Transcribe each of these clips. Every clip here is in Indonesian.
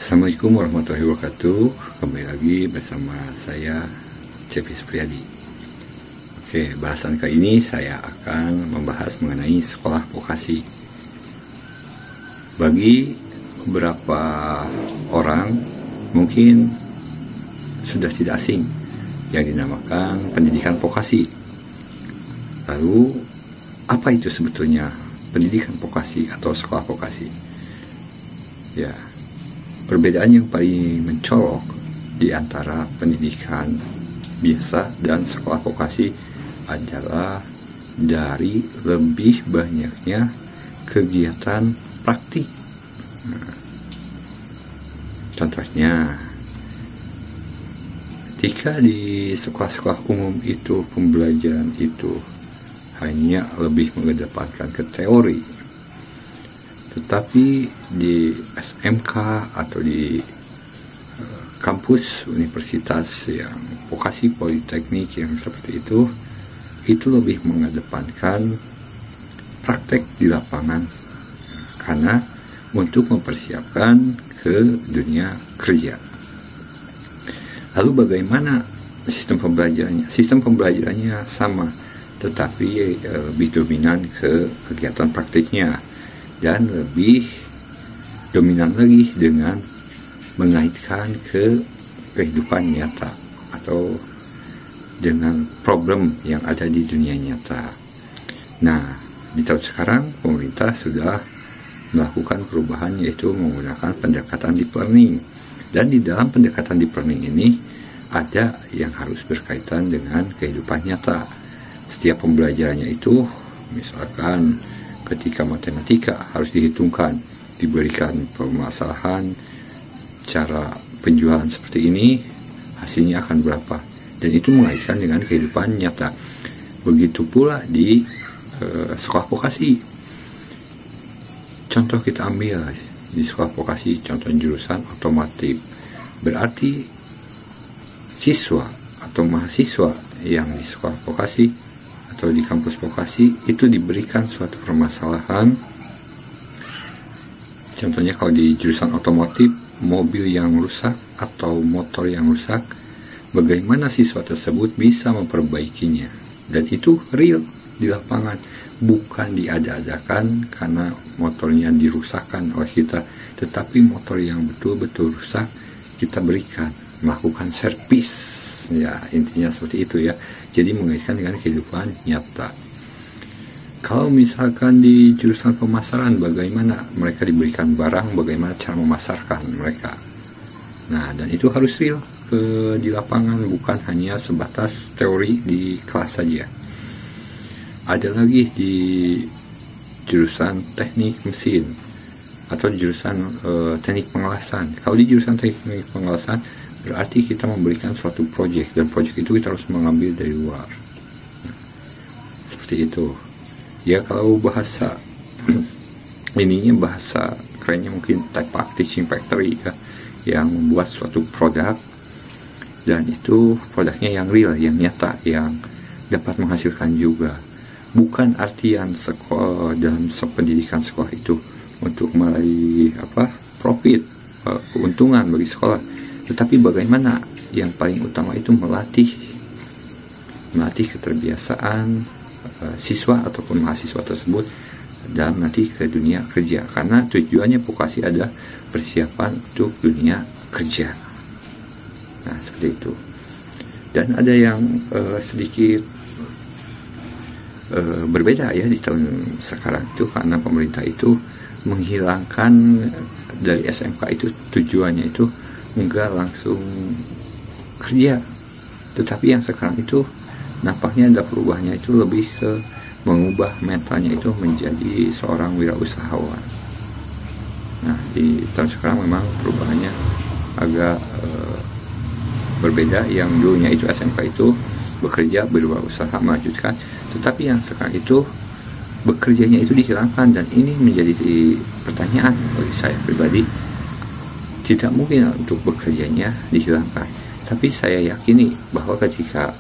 Assalamualaikum warahmatullahi wabarakatuh. Kembali lagi bersama saya Cepi Supriyadi. Oke, bahasan kali ini saya akan membahas mengenai sekolah vokasi. Bagi beberapa orang mungkin sudah tidak asing yang dinamakan pendidikan vokasi. Lalu apa itu sebetulnya pendidikan vokasi atau sekolah vokasi? Ya, perbedaan yang paling mencolok di antara pendidikan biasa dan sekolah vokasi adalah dari lebih banyaknya kegiatan praktik. Nah, contohnya, jika di sekolah-sekolah umum itu pembelajaran itu hanya lebih mengedepankan ke teori, tetapi di SMK atau di kampus universitas yang vokasi politeknik yang seperti itu lebih mengedepankan praktek di lapangan, karena untuk mempersiapkan ke dunia kerja. Lalu bagaimana sistem pembelajarannya? Sistem pembelajarannya sama, tetapi lebih dominan ke kegiatan praktiknya, dan lebih dominan lagi dengan mengaitkan ke kehidupan nyata atau dengan problem yang ada di dunia nyata. Nah, di tahun sekarang pemerintah sudah melakukan perubahan, yaitu menggunakan pendekatan deep learning. Dan di dalam pendekatan deep learning ini ada yang harus berkaitan dengan kehidupan nyata. Setiap pembelajarannya itu, misalkan ketika matematika harus dihitungkan, diberikan permasalahan cara penjualan seperti ini, hasilnya akan berapa, dan itu mengaitkan dengan kehidupan nyata. Begitu pula di sekolah vokasi. Contoh kita ambil di sekolah vokasi, contoh jurusan otomotif, berarti siswa atau mahasiswa yang di sekolah vokasi atau di kampus vokasi itu diberikan suatu permasalahan. Contohnya kalau di jurusan otomotif, mobil yang rusak atau motor yang rusak, bagaimana siswa tersebut bisa memperbaikinya. Dan itu real di lapangan, bukan diada-adakan karena motornya dirusakkan oleh kita, tetapi motor yang betul-betul rusak kita berikan, melakukan servis. Ya, intinya seperti itu ya. Jadi mengaitkan dengan kehidupan nyata. Kalau misalkan di jurusan pemasaran, bagaimana mereka diberikan barang, bagaimana cara memasarkan mereka. Nah, dan itu harus real di lapangan, bukan hanya sebatas teori di kelas saja. Ada lagi di jurusan teknik mesin atau jurusan teknik pengelasan. Kalau di jurusan teknik pengelasan, berarti kita memberikan suatu proyek, dan proyek itu kita harus mengambil dari luar. Nah, seperti itu. Ya, kalau bahasa ininya, bahasa kerennya mungkin type packaging factory ya, yang membuat suatu produk, dan itu produknya yang real, yang nyata, yang dapat menghasilkan juga. Bukan artian sekolah dalam pendidikan sekolah itu untuk meraih profit, keuntungan bagi sekolah, tetapi bagaimana yang paling utama itu melatih keterbiasaan siswa ataupun mahasiswa tersebut dalam nanti ke dunia kerja, karena tujuannya vokasi adalah persiapan untuk dunia kerja. Nah, seperti itu. Dan ada yang sedikit berbeda ya di tahun sekarang itu, karena pemerintah itu menghilangkan dari SMK itu, tujuannya itu enggak langsung kerja, tetapi yang sekarang itu nampaknya ada perubahannya, itu lebih ke mengubah mentalnya itu menjadi seorang wirausahawan. Nah, di tahun sekarang memang perubahannya agak berbeda. Yang dulunya itu SMK itu bekerja, berwirausaha, melanjutkan, tetapi yang sekarang itu bekerjanya itu dihilangkan, dan ini menjadi pertanyaan bagi saya pribadi. Tidak mungkin untuk bekerjanya dihilangkan, tapi saya yakini bahwa ketika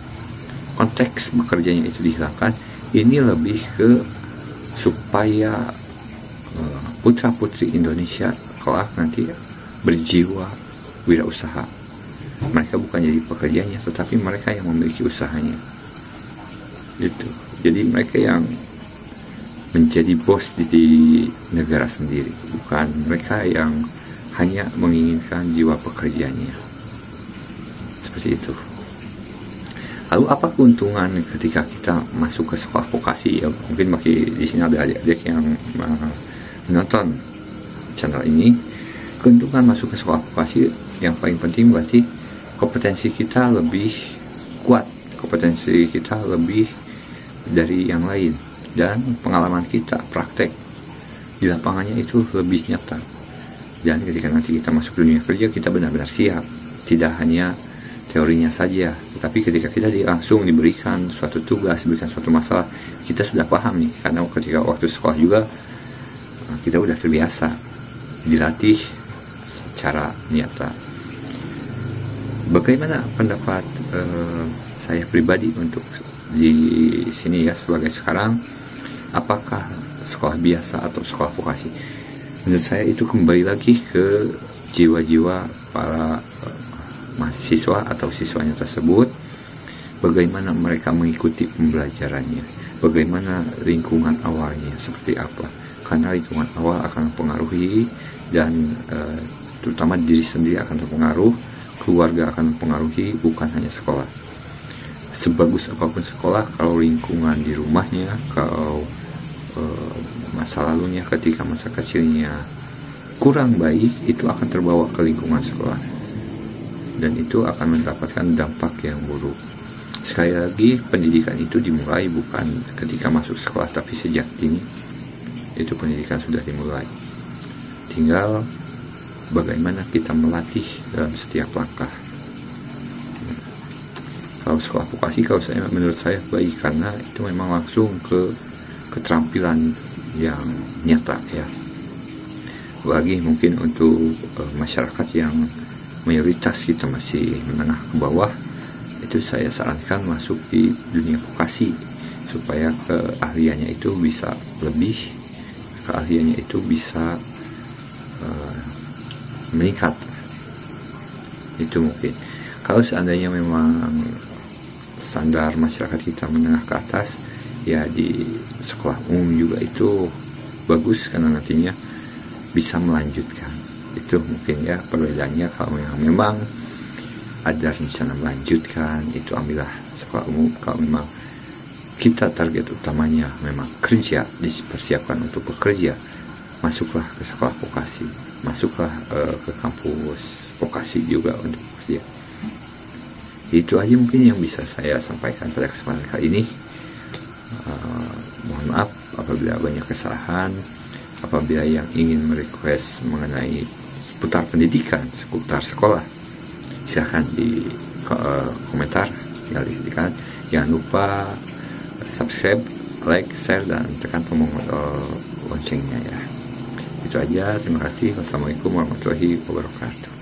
konteks bekerjanya itu dihilangkan, ini lebih ke supaya putra-putri Indonesia kelak nanti berjiwa wirausaha. Mereka bukan jadi pekerjanya, tetapi mereka yang memiliki usahanya. Gitu. Jadi mereka yang menjadi bos di negara sendiri, bukan mereka yang hanya menginginkan jiwa pekerjanya. Seperti itu. Lalu apa keuntungan ketika kita masuk ke sekolah vokasi? Ya, mungkin bagi di sini ada adik-adik yang menonton channel ini. Keuntungan masuk ke sekolah vokasi yang paling penting berarti kompetensi kita lebih kuat, kompetensi kita lebih dari yang lain, dan pengalaman kita praktek di lapangannya itu lebih nyata. Dan ketika nanti kita masuk dunia kerja, kita benar-benar siap, tidak hanya teorinya saja, tetapi ketika kita langsung diberikan suatu tugas, diberikan suatu masalah, kita sudah paham nih, karena ketika waktu sekolah juga kita udah terbiasa dilatih secara nyata. Bagaimana pendapat saya pribadi untuk di sini ya, sebagai sekarang, apakah sekolah biasa atau sekolah vokasi? Menurut saya itu kembali lagi ke jiwa-jiwa para mahasiswa atau siswanya tersebut, bagaimana mereka mengikuti pembelajarannya, bagaimana lingkungan awalnya seperti apa, karena lingkungan awal akan mempengaruhi, dan terutama diri sendiri akan terpengaruh, keluarga akan mempengaruhi, bukan hanya sekolah. Sebagus apapun sekolah, kalau lingkungan di rumahnya, kalau masa lalunya ketika masa kecilnya kurang baik, itu akan terbawa ke lingkungan sekolah, dan itu akan mendapatkan dampak yang buruk. Sekali lagi, pendidikan itu dimulai bukan ketika masuk sekolah, tapi sejak dini itu pendidikan sudah dimulai. Tinggal bagaimana kita melatih dalam setiap langkah. Kalau sekolah vokasi, menurut saya baik, karena itu memang langsung ke keterampilan yang nyata ya. Bagi mungkin untuk masyarakat yang mayoritas kita masih menengah ke bawah, itu saya sarankan masuk di dunia vokasi supaya keahliannya itu bisa lebih, keahliannya itu bisa meningkat. Itu mungkin. Kalau seandainya memang standar masyarakat kita menengah ke atas, ya di sekolah umum juga itu bagus, karena nantinya bisa melanjutkan. Itu mungkin ya perbedaannya. Kalau memang ada rencana melanjutkan, itu ambillah sekolah umum. Kalau memang kita target utamanya memang kerja, dipersiapkan untuk bekerja, masuklah ke sekolah vokasi, masuklah ke kampus vokasi juga untuk bekerja. Itu aja mungkin yang bisa saya sampaikan pada kesempatan kali ini. Mohon maaf apabila banyak kesalahan. Apabila yang ingin merequest mengenai seputar pendidikan, seputar sekolah, silahkan di komentar, tinggal dikatakan. Jangan lupa subscribe, like, share, dan tekan tombol loncengnya ya. Itu aja, terima kasih. Wassalamualaikum warahmatullahi wabarakatuh.